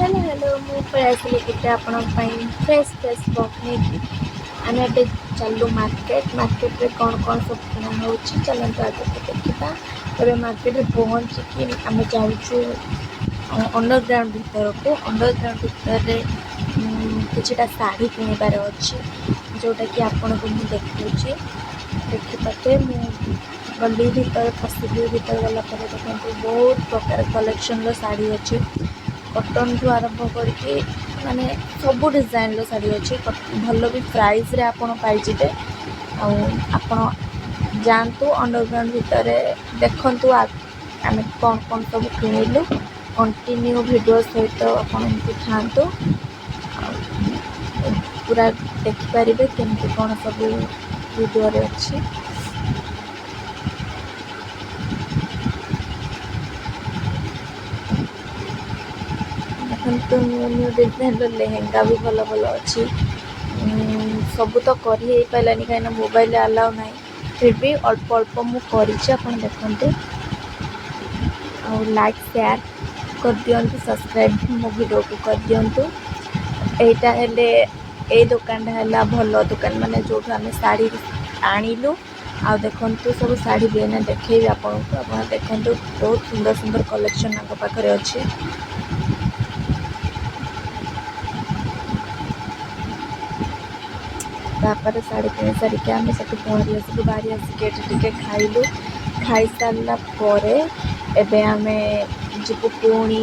Hello hello ମୁଁ ପଳେଇ ଗୋଟେ ଆପଣଙ୍କ ପାଇଁ ଫ୍ରେଶ୍ ବକ୍ ନେଇକି ଆମେ ଏବେ ଚାଲୁ ମାର୍କେଟରେ କ'ଣ ସବୁ କିଣା ହେଉଛି ଚାଲନ୍ତୁ ଆଗକୁ ଦେଖିବା। ଏବେ ମାର୍କେଟରେ ପହଞ୍ଚିକି ଆମେ ଯାଉଛୁ ଅଣ୍ଡରଗ୍ରାଉଣ୍ଡ ଭିତରକୁ। ଅଣ୍ଡରଗ୍ରାଉଣ୍ଡ ଭିତରେ କିଛିଟା ଶାଢ଼ୀ କିଣିବାର ଅଛି ଯେଉଁଟାକି ଆପଣଙ୍କୁ ମୁଁ ଦେଖାଉଛି। ଦେଖିପାରେ ମୁଁ ଗଲି ଭିତରେ ପଶିଲି, ଭିତରେ ଗଲା ପରେ ଦେଖନ୍ତୁ ବହୁତ ପ୍ରକାର କଲେକ୍ସନର ଶାଢ଼ୀ ଅଛି। କଟନଠୁ ଆରମ୍ଭ କରିକି ମାନେ ସବୁ ଡିଜାଇନର ଶାଢ଼ୀ ଅଛି। ଭଲ ବି ପ୍ରାଇସ୍ରେ ଆପଣ ପାଇଯିବେ। ଆଉ ଆପଣ ଯାଆନ୍ତୁ ଅଣ୍ଡରଗ୍ରାଉଣ୍ଡ ଭିତରେ ଦେଖନ୍ତୁ ଆମେ କ'ଣ ସବୁ କିଣିଲୁ। କଣ୍ଟିନ୍ୟୁ ଭିଡ଼ିଓ ସହିତ ଆପଣ ଏମିତି ଥାଆନ୍ତୁ ଆଉ ପୁରା ଦେଖିପାରିବେ କେମିତି କ'ଣ ସବୁ ଭିଡ଼ିଓରେ ଅଛି। ଦେଖନ୍ତୁ ନ୍ୟୁ ଡିଜାଇନର ଲେହେଙ୍ଗା ବି ଭଲ ଅଛି। ସବୁ ତ କରି ହେଇପାରିଲାନି କାହିଁକିନା ମୋବାଇଲରେ ଆଲାଉ ନାହିଁ, ଫିର୍ ବି ଅଳ୍ପ ମୁଁ କରିଛି। ଆପଣ ଦେଖନ୍ତୁ ଆଉ ଲାଇକ୍ ସେୟାର କରିଦିଅନ୍ତୁ, ସବସ୍କ୍ରାଇବ୍ ମୋ ଭିଡ଼ିଓକୁ କରିଦିଅନ୍ତୁ। ଏଇଟା ହେଲେ ଏଇ ଦୋକାନଟା ହେଲା ଭଲ ଦୋକାନ, ମାନେ ଯେଉଁଠୁ ଆମେ ଶାଢ଼ୀ ଆଣିଲୁ। ଆଉ ଦେଖନ୍ତୁ ସବୁ ଶାଢ଼ୀ ବି ଏଇନା ଦେଖେଇବି ଆପଣଙ୍କୁ। ଆପଣ ଦେଖନ୍ତୁ ବହୁତ ସୁନ୍ଦର କଲେକ୍ସନ୍ ଆଙ୍କ ପାଖରେ ଅଛି। ତାପରେ ଶାଢ଼ୀ କିଣି ସାରିକି ଆମେ ସେଠୁ ବାହାରି ଆସିକି ଏଠି ଟିକେ ଖାଇଲୁ। ଖାଇସାରିଲା ପରେ ଏବେ ଆମେ ଯିବୁ ପୁଣି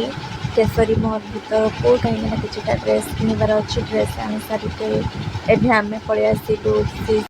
କେଶରୀ ମହଲ ଭିତରକୁ, କାହିଁକିନା କିଛିଟା ଡ୍ରେସ୍ କିଣିବାର ଅଛି। ଡ୍ରେସ୍ ଆଣି ସାରିକି ଏବେ ଆମେ ପଳେଇ ଆସିଲୁ